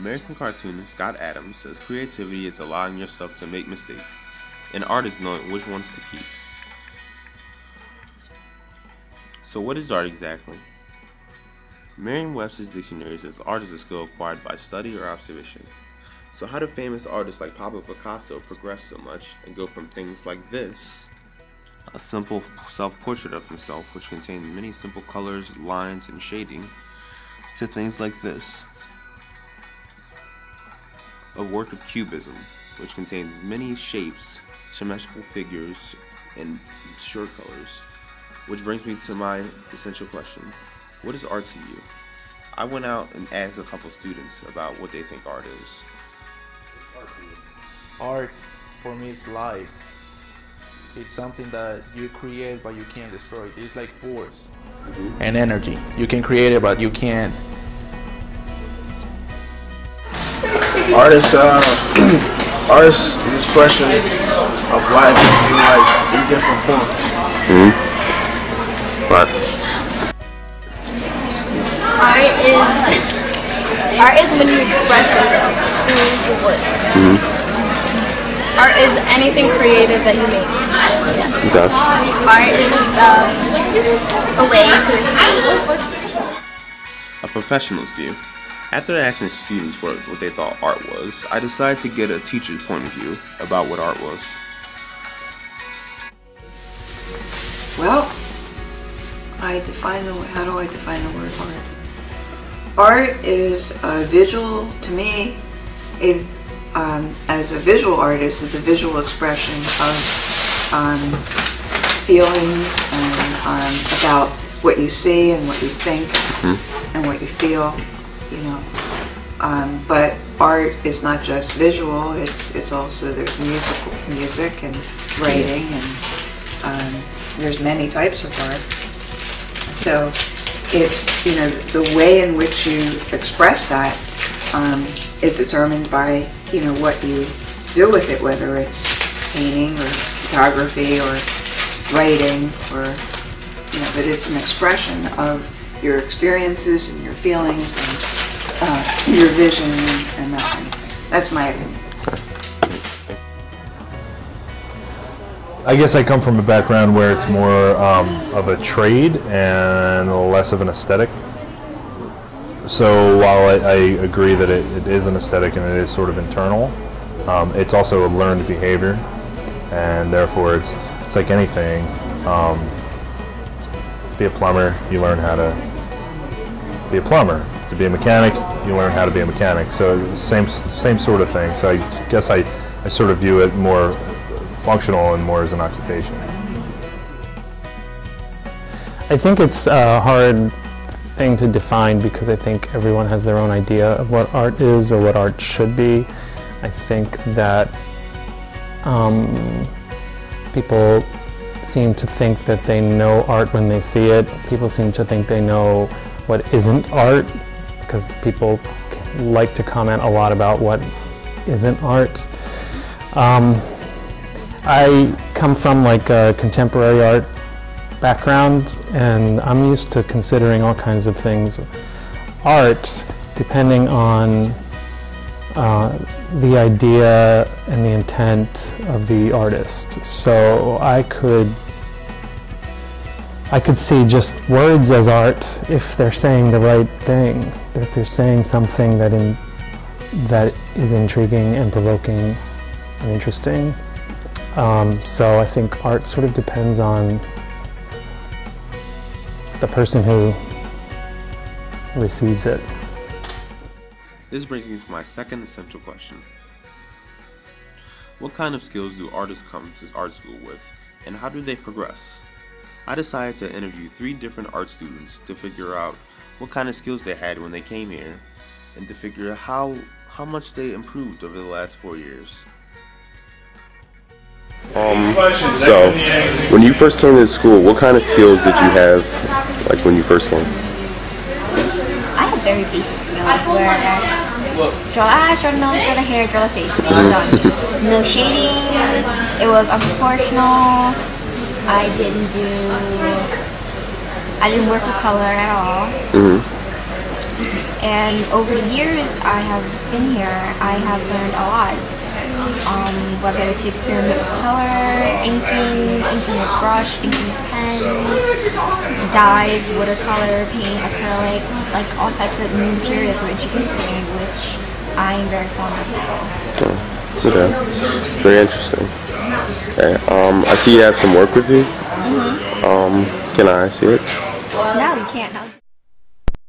American cartoonist Scott Adams says creativity is allowing yourself to make mistakes, and art is knowing which ones to keep. So what is art exactly? Merriam-Webster's dictionary says art is a skill acquired by study or observation. So how do famous artists like Pablo Picasso progress so much and go from things like this, a simple self-portrait of himself which contained many simple colors, lines, and shading, to things like this, a work of cubism which contained many shapes, symmetrical figures, and short colors. Which brings me to my essential question: what is art to you? I went out and asked a couple students about what they think art is. Art, for me, is life. It's something that you create but you can't destroy. It's like force and energy. You can create it but you can't. Art is art is an expression of life in different forms. But art is when you express yourself through your work. Art is anything creative that you make. Okay. Art is just a way to escape. A professional's view. After asking students what they thought art was, I decided to get a teacher's point of view about what art was. Well, how do I define the word art? Art is visual, to me. As a visual artist, it's a visual expression of feelings and about what you see and what you think and what you feel, you know. But art is not just visual; it's also there's music and writing, and there's many types of art. So it's, you know, the way in which you express that is determined by, you know, what you do with it, whether it's painting or photography or writing, or, you know, but it's an expression of your experiences and your feelings and your vision and that kind of thing. That's my opinion. I guess I come from a background where it's more of a trade and less of an aesthetic. So while I agree that it is an aesthetic and it is sort of internal, it's also a learned behavior, and therefore it's like anything. To be a plumber, you learn how to be a plumber. To be a mechanic, you learn how to be a mechanic. So same sort of thing. So I guess I sort of view it more functional and more as an occupation. I think it's a hard thing to define because I think everyone has their own idea of what art is or what art should be. I think that people seem to think that they know art when they see it. People seem to think they know what isn't art because people like to comment a lot about what isn't art. I come from like a contemporary art background, and I'm used to considering all kinds of things art depending on the idea and the intent of the artist. So I could see just words as art if they're saying the right thing, if they're saying something that is intriguing and provoking and interesting. So I think art sort of depends on the person who receives it. This brings me to my second essential question. What kind of skills do artists come to art school with, and how do they progress? I decided to interview 3 different art students to figure out what kind of skills they had when they came here, and to figure out how much they improved over the last 4 years. So, when you first came to school, what kind of skills did you have, like when you first came? I had very basic skills where I draw eyes, draw the nose, draw the hair, draw the face. Done. No shading. It was unproportional. I didn't work with color at all. And over the years I have been here, I have learned a lot. Whether to experiment with color, inking with brush, inking with pens, dyes, watercolor, paint, acrylic, like all types of new materials were introduced to me, which I am very fond of now. Okay, very interesting. Okay, I see you have some work with you. Can I see it? No, you can't.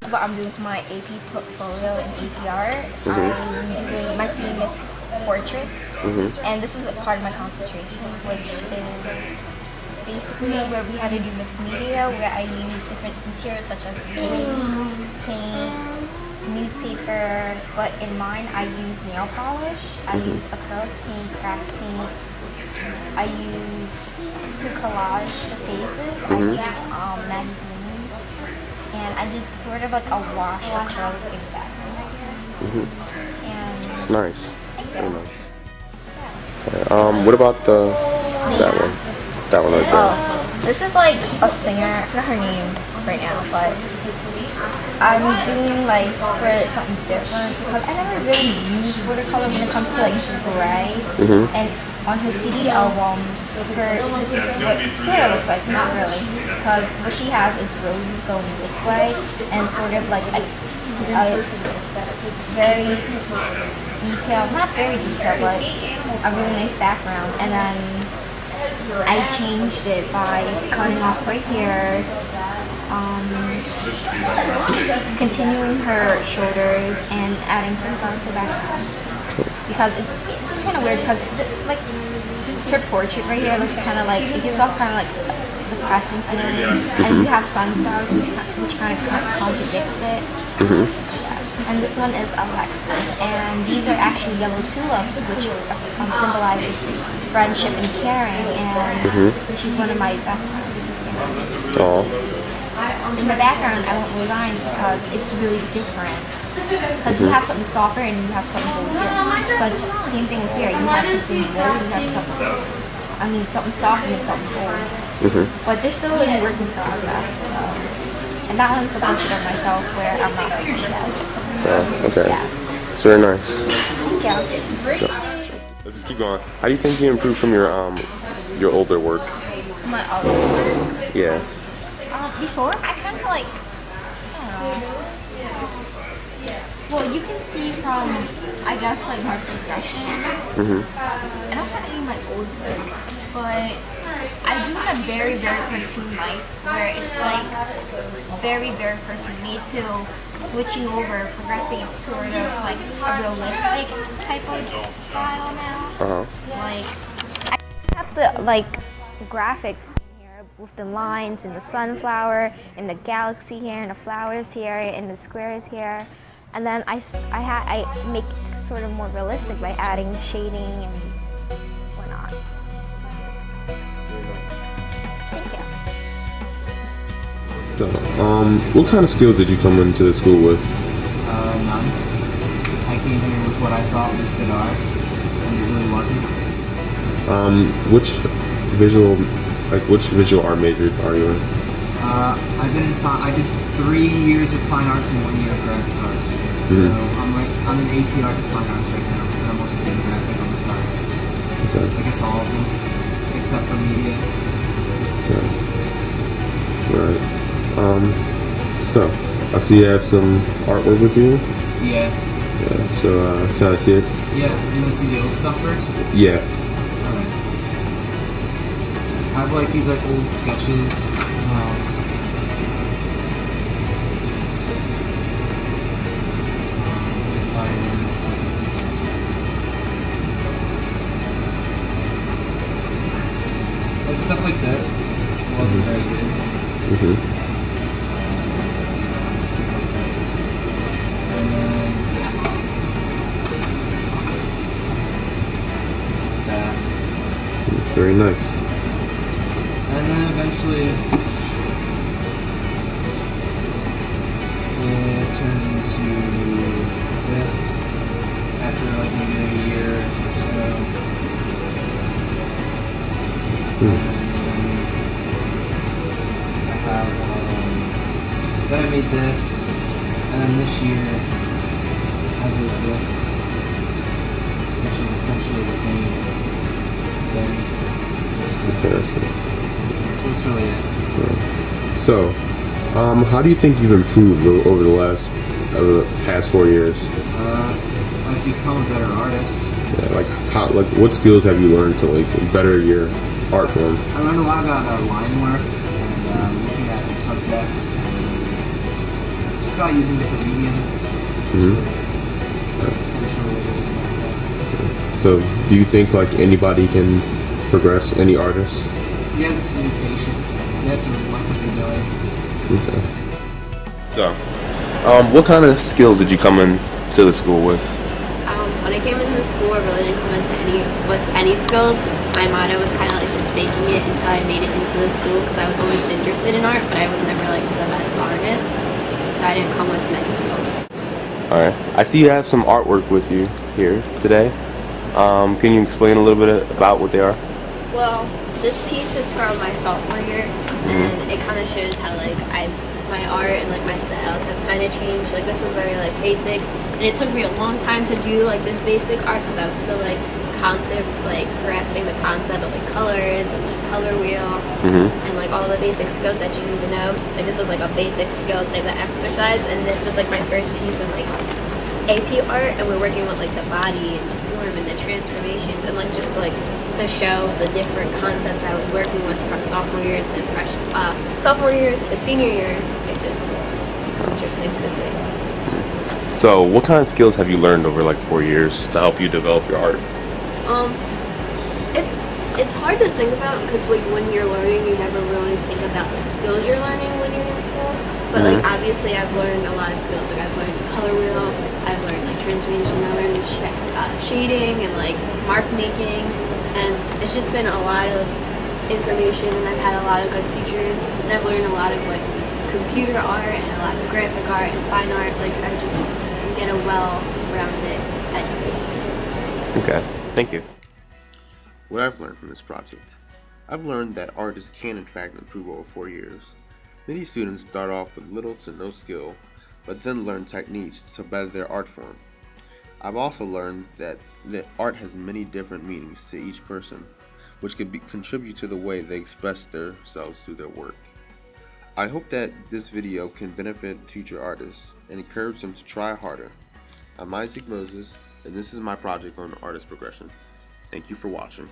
This is what I'm doing for my AP portfolio and AP art. I'm doing my theme is portraits, and this is a part of my concentration, which is basically where we had to do mixed media, where I use different materials such as ink, paint, newspaper, but in mine I use nail polish, I use acrylic paint, craft paint, I use to collage the faces, I use magazines, and I did sort of like a wash acrylic in background. And It's nice. Very nice. Okay, what about that one? That one right there. Oh, this is like a singer, I forgot her name right now, but I'm doing like sort of something different because I never really used watercolor when it comes to like gray. And on her CD album, this is what sort of looks like, not really, because what she has is roses going this way and sort of like a very detailed, not very detailed, but a really nice background. And then I changed it by cutting off right here, continuing her shoulders and adding some colors to the background. Because it's kind of weird because like her portrait right here looks kind of like, it gives off kind of like the depressing feeling. And you have sunflowers which kind of contradicts it. And this one is Alexis, and these are actually yellow tulips, which symbolizes friendship and caring, and she's one of my best friends. Oh. In the background, I went with lines because it's really different. Because you have something softer and you have something bold. Same thing with here. You have something bold, you have something soft and something bold. But they're still in a working process. So. And that one's a portrait of myself where I'm not finished yet. Okay. Yeah. It's very nice. Yeah, it's great. Let's just keep going. How do you think you improved from your older work? My other work? Yeah. Before, I kind of like, I don't know. Well, you can see from, I guess, like my progression. I don't have any of my old work, but I do a very, very cartoon-like, where it's like very, very cartoon. Me too, switching over, progressing into sort of like a realistic type of style now. Like, I have the like graphic here with the lines and the sunflower and the galaxy here and the flowers here and the squares here, and then I make sort of more realistic by adding shading and whatnot. So, what kind of skills did you come into the school with? None. I came here with what I thought was good art, and it really wasn't. Which visual art major are you in? I did 3 years of fine arts and 1 year of graphic arts. So I'm in AP art and fine arts right now, and I'm also doing graphic on the sides. Okay. I guess all of them, except for media. Okay. Right. So, I see you have some artwork with you? Yeah. Yeah, so, can I see it? Yeah, you want to see the old stuff first? Yeah. Alright. I have like these like old sketches. Like stuff like this wasn't very good. Very nice. And then eventually it turned into this after like maybe a year or so. I have then I made this, And then this year, I did this, which is essentially the same thing. Comparison. So that's really it. So, how do you think you've improved over the past 4 years? I've become a better artist. Yeah, like what skills have you learned to like better your art form? I learned a lot about line work and looking at the subjects and just about using different medium. That's essentially it. So, do you think like anybody can progress, any artist? You have to be patient. You have to like what you're doing. Okay. So, what kind of skills did you come into the school with? When I came into school, I really didn't come into any skills. My motto was kind of like just faking it until I made it into the school because I was always interested in art, but I was never like the best artist, so I didn't come with many skills. Alright, I see you have some artwork with you here today. Can you explain a little bit about what they are? Well, this piece is from my sophomore year, and it kind of shows how like my art and like my styles have kind of changed. Like this was very like basic, and it took me a long time to do like this basic art because I was still like grasping the concept of like colors and like color wheel and like all the basic skills that you need to know. Like this was like a basic skill type of exercise, and this is like my first piece of like AP art, and we're working with like the body and the form and the transformations and like just like to show the different concepts I was working with from sophomore year to senior year. It's interesting to see. So, what kind of skills have you learned over like 4 years to help you develop your art? It's hard to think about because like when you're learning, you never really think about the skills you're learning when you're in school. But like obviously, I've learned a lot of skills. Like I've learned color wheel, I've learned like transformation, I learned shading and like mark making, and it's just been a lot of information. And I've had a lot of good teachers, and I've learned a lot of like computer art and a lot of graphic art and fine art. Like I just get a well-rounded education. Okay, thank you. What I've learned from this project. I've learned that artists can in fact improve over 4 years. Many students start off with little to no skill, but then learn techniques to better their art form. I've also learned that art has many different meanings to each person, which could contribute to the way they express themselves through their work. I hope that this video can benefit future artists and encourage them to try harder. I'm Myzeke Moses, and this is my project on artist progression. Thank you for watching.